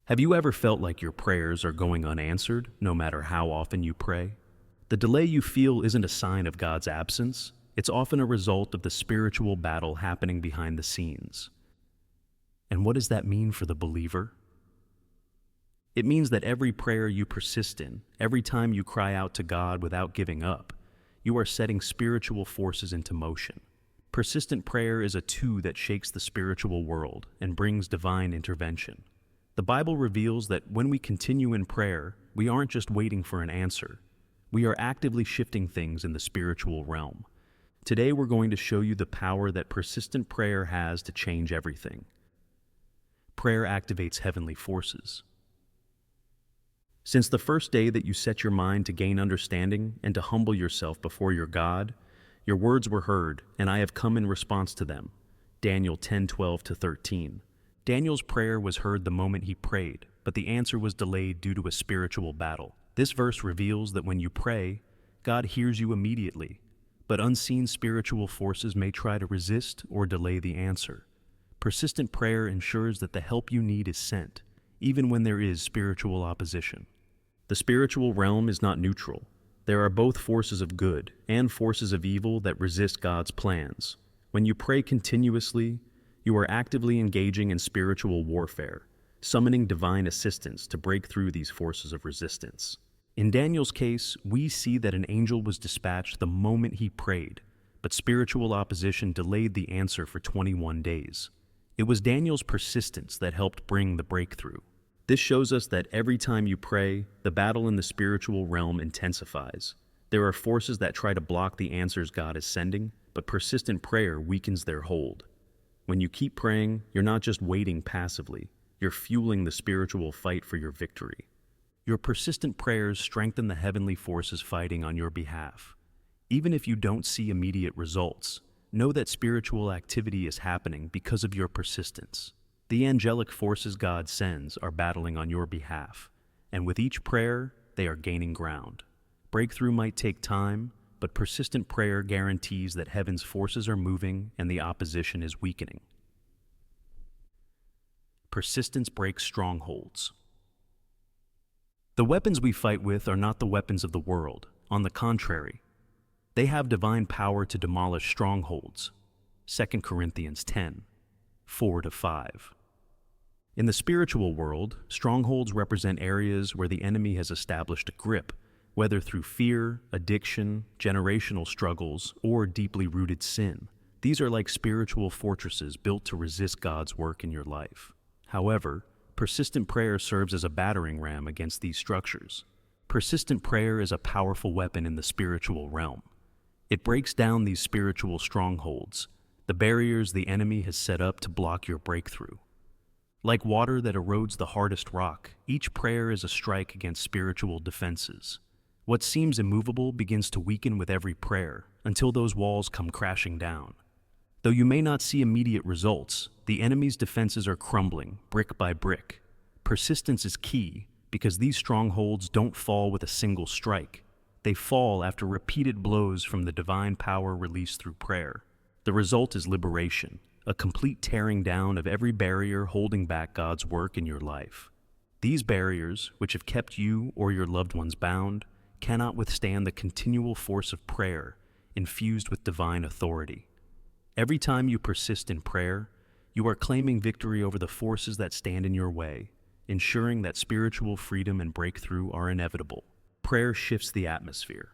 Have you ever felt like your prayers are going unanswered, no matter how often you pray? The delay you feel isn't a sign of God's absence, it's often a result of the spiritual battle happening behind the scenes. And what does that mean for the believer? It means that every prayer you persist in, every time you cry out to God without giving up, you are setting spiritual forces into motion. Persistent prayer is a tool that shakes the spiritual world and brings divine intervention. The Bible reveals that when we continue in prayer, we aren't just waiting for an answer. We are actively shifting things in the spiritual realm. Today we're going to show you the power that persistent prayer has to change everything. Prayer activates heavenly forces. Since the first day that you set your mind to gain understanding and to humble yourself before your God, your words were heard, and I have come in response to them. Daniel 10:12-13. Daniel's prayer was heard the moment he prayed, but the answer was delayed due to a spiritual battle. This verse reveals that when you pray, God hears you immediately, but unseen spiritual forces may try to resist or delay the answer. Persistent prayer ensures that the help you need is sent, even when there is spiritual opposition. The spiritual realm is not neutral. There are both forces of good and forces of evil that resist God's plans. When you pray continuously, you are actively engaging in spiritual warfare, summoning divine assistance to break through these forces of resistance. In Daniel's case, we see that an angel was dispatched the moment he prayed, but spiritual opposition delayed the answer for 21 days. It was Daniel's persistence that helped bring the breakthrough. This shows us that every time you pray, the battle in the spiritual realm intensifies. There are forces that try to block the answers God is sending, but persistent prayer weakens their hold. When you keep praying, you're not just waiting passively, you're fueling the spiritual fight for your victory. Your persistent prayers strengthen the heavenly forces fighting on your behalf. Even if you don't see immediate results, know that spiritual activity is happening because of your persistence. The angelic forces God sends are battling on your behalf, and with each prayer, they are gaining ground. Breakthrough might take time, but persistent prayer guarantees that heaven's forces are moving and the opposition is weakening. Persistence breaks strongholds. The weapons we fight with are not the weapons of the world. On the contrary, they have divine power to demolish strongholds. 2 Corinthians 10:4-5. In the spiritual world, strongholds represent areas where the enemy has established a grip, whether through fear, addiction, generational struggles, or deeply rooted sin. These are like spiritual fortresses built to resist God's work in your life. However, persistent prayer serves as a battering ram against these structures. Persistent prayer is a powerful weapon in the spiritual realm. It breaks down these spiritual strongholds, the barriers the enemy has set up to block your breakthrough. Like water that erodes the hardest rock, each prayer is a strike against spiritual defenses. What seems immovable begins to weaken with every prayer, until those walls come crashing down. Though you may not see immediate results, the enemy's defenses are crumbling, brick by brick. Persistence is key, because these strongholds don't fall with a single strike. They fall after repeated blows from the divine power released through prayer. The result is liberation, a complete tearing down of every barrier holding back God's work in your life. These barriers, which have kept you or your loved ones bound, cannot withstand the continual force of prayer, infused with divine authority. Every time you persist in prayer, you are claiming victory over the forces that stand in your way, ensuring that spiritual freedom and breakthrough are inevitable. Prayer shifts the atmosphere.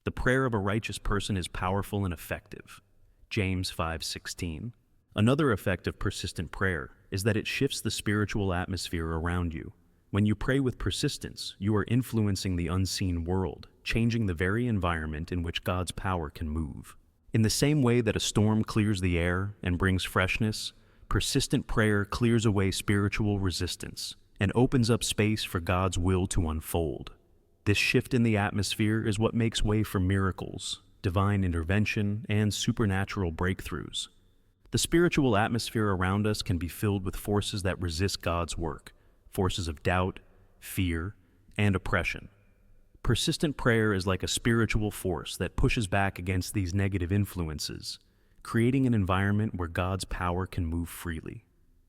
The prayer of a righteous person is powerful and effective. James 5:16. Another effect of persistent prayer is that it shifts the spiritual atmosphere around you. When you pray with persistence, you are influencing the unseen world, changing the very environment in which God's power can move. In the same way that a storm clears the air and brings freshness, persistent prayer clears away spiritual resistance and opens up space for God's will to unfold. This shift in the atmosphere is what makes way for miracles, divine intervention, and supernatural breakthroughs. The spiritual atmosphere around us can be filled with forces that resist God's work, forces of doubt, fear, and oppression. Persistent prayer is like a spiritual force that pushes back against these negative influences, creating an environment where God's power can move freely.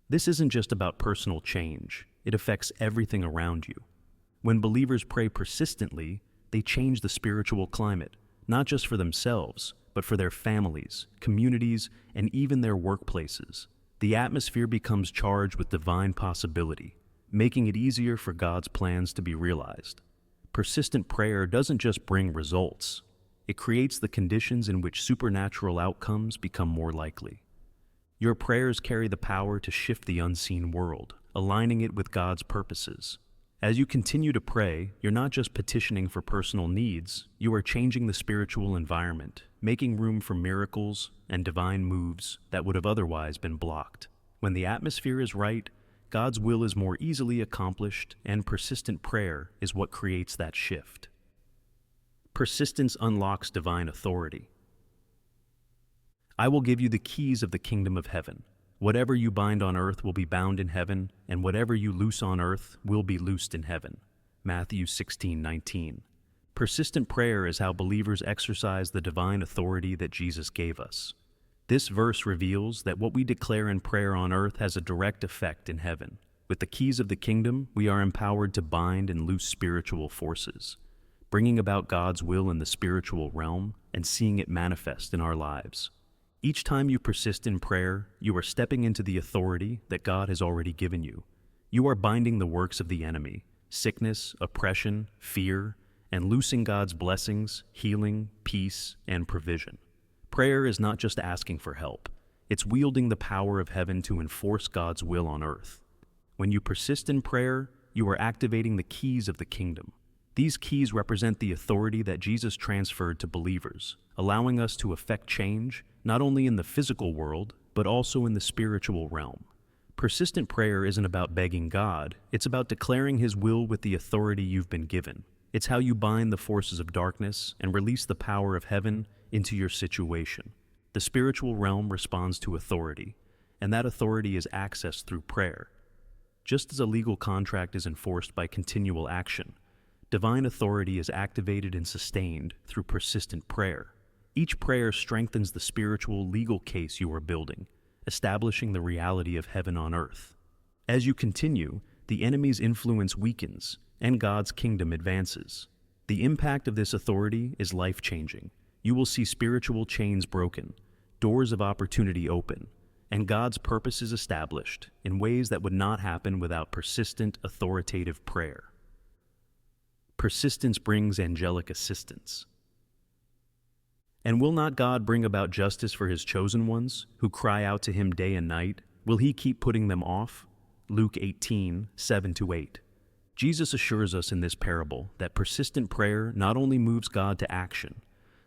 This isn't just about personal change, it affects everything around you. When believers pray persistently, they change the spiritual climate, not just for themselves, but for their families, communities, and even their workplaces. The atmosphere becomes charged with divine possibility, making it easier for God's plans to be realized. Persistent prayer doesn't just bring results, it creates the conditions in which supernatural outcomes become more likely. Your prayers carry the power to shift the unseen world, aligning it with God's purposes. As you continue to pray, you're not just petitioning for personal needs, you are changing the spiritual environment, making room for miracles and divine moves that would have otherwise been blocked. When the atmosphere is right, God's will is more easily accomplished, and persistent prayer is what creates that shift. Persistence unlocks divine authority. I will give you the keys of the kingdom of heaven. Whatever you bind on earth will be bound in heaven, and whatever you loose on earth will be loosed in heaven. Matthew 16:19. Persistent prayer is how believers exercise the divine authority that Jesus gave us. This verse reveals that what we declare in prayer on earth has a direct effect in heaven. With the keys of the kingdom, we are empowered to bind and loose spiritual forces, bringing about God's will in the spiritual realm and seeing it manifest in our lives. Each time you persist in prayer, you are stepping into the authority that God has already given you. You are binding the works of the enemy, sickness, oppression, fear, and loosing God's blessings, healing, peace, and provision. Prayer is not just asking for help. It's wielding the power of heaven to enforce God's will on earth. When you persist in prayer, you are activating the keys of the kingdom. These keys represent the authority that Jesus transferred to believers, allowing us to effect change not only in the physical world, but also in the spiritual realm. Persistent prayer isn't about begging God, it's about declaring His will with the authority you've been given. It's how you bind the forces of darkness and release the power of heaven into your situation. The spiritual realm responds to authority, and that authority is accessed through prayer. Just as a legal contract is enforced by continual action, divine authority is activated and sustained through persistent prayer. Each prayer strengthens the spiritual legal case you are building, establishing the reality of heaven on earth. As you continue, the enemy's influence weakens and God's kingdom advances. The impact of this authority is life-changing. You will see spiritual chains broken, doors of opportunity open, and God's purposes established in ways that would not happen without persistent, authoritative prayer. Persistence brings angelic assistance. And will not God bring about justice for His chosen ones, who cry out to Him day and night? Will He keep putting them off? Luke 18:7-8. Jesus assures us in this parable that persistent prayer not only moves God to action,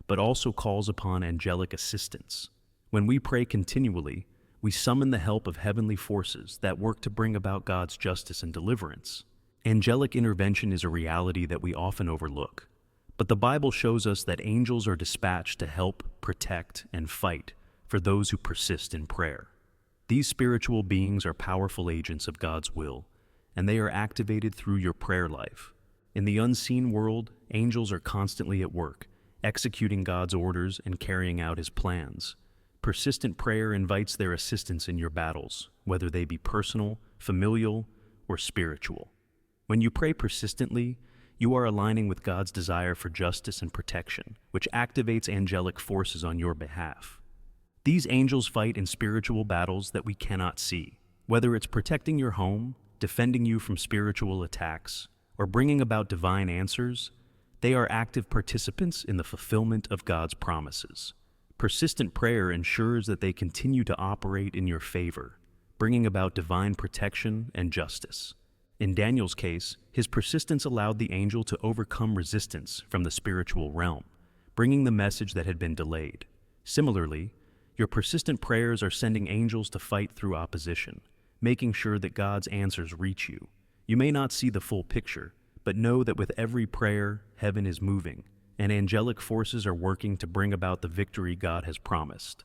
but also calls upon angelic assistance. When we pray continually, we summon the help of heavenly forces that work to bring about God's justice and deliverance. Angelic intervention is a reality that we often overlook, but the Bible shows us that angels are dispatched to help, protect, and fight for those who persist in prayer. These spiritual beings are powerful agents of God's will, and they are activated through your prayer life. In the unseen world, angels are constantly at work, executing God's orders and carrying out His plans. Persistent prayer invites their assistance in your battles, whether they be personal, familial, or spiritual. When you pray persistently, you are aligning with God's desire for justice and protection, which activates angelic forces on your behalf. These angels fight in spiritual battles that we cannot see. Whether it's protecting your home, defending you from spiritual attacks, or bringing about divine answers, they are active participants in the fulfillment of God's promises. Persistent prayer ensures that they continue to operate in your favor, bringing about divine protection and justice. In Daniel's case, his persistence allowed the angel to overcome resistance from the spiritual realm, bringing the message that had been delayed. Similarly, your persistent prayers are sending angels to fight through opposition, making sure that God's answers reach you. You may not see the full picture, but know that with every prayer, heaven is moving, and angelic forces are working to bring about the victory God has promised.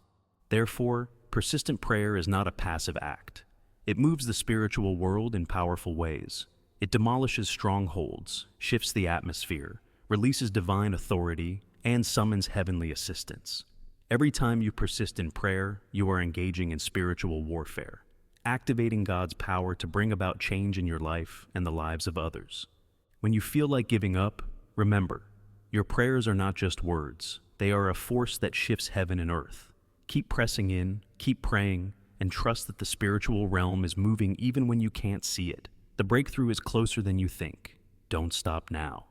Therefore, persistent prayer is not a passive act. It moves the spiritual world in powerful ways. It demolishes strongholds, shifts the atmosphere, releases divine authority, and summons heavenly assistance. Every time you persist in prayer, you are engaging in spiritual warfare. activating God's power to bring about change in your life and the lives of others. When you feel like giving up, remember, your prayers are not just words. They are a force that shifts heaven and earth. Keep pressing in, keep praying, and trust that the spiritual realm is moving even when you can't see it. The breakthrough is closer than you think. Don't stop now.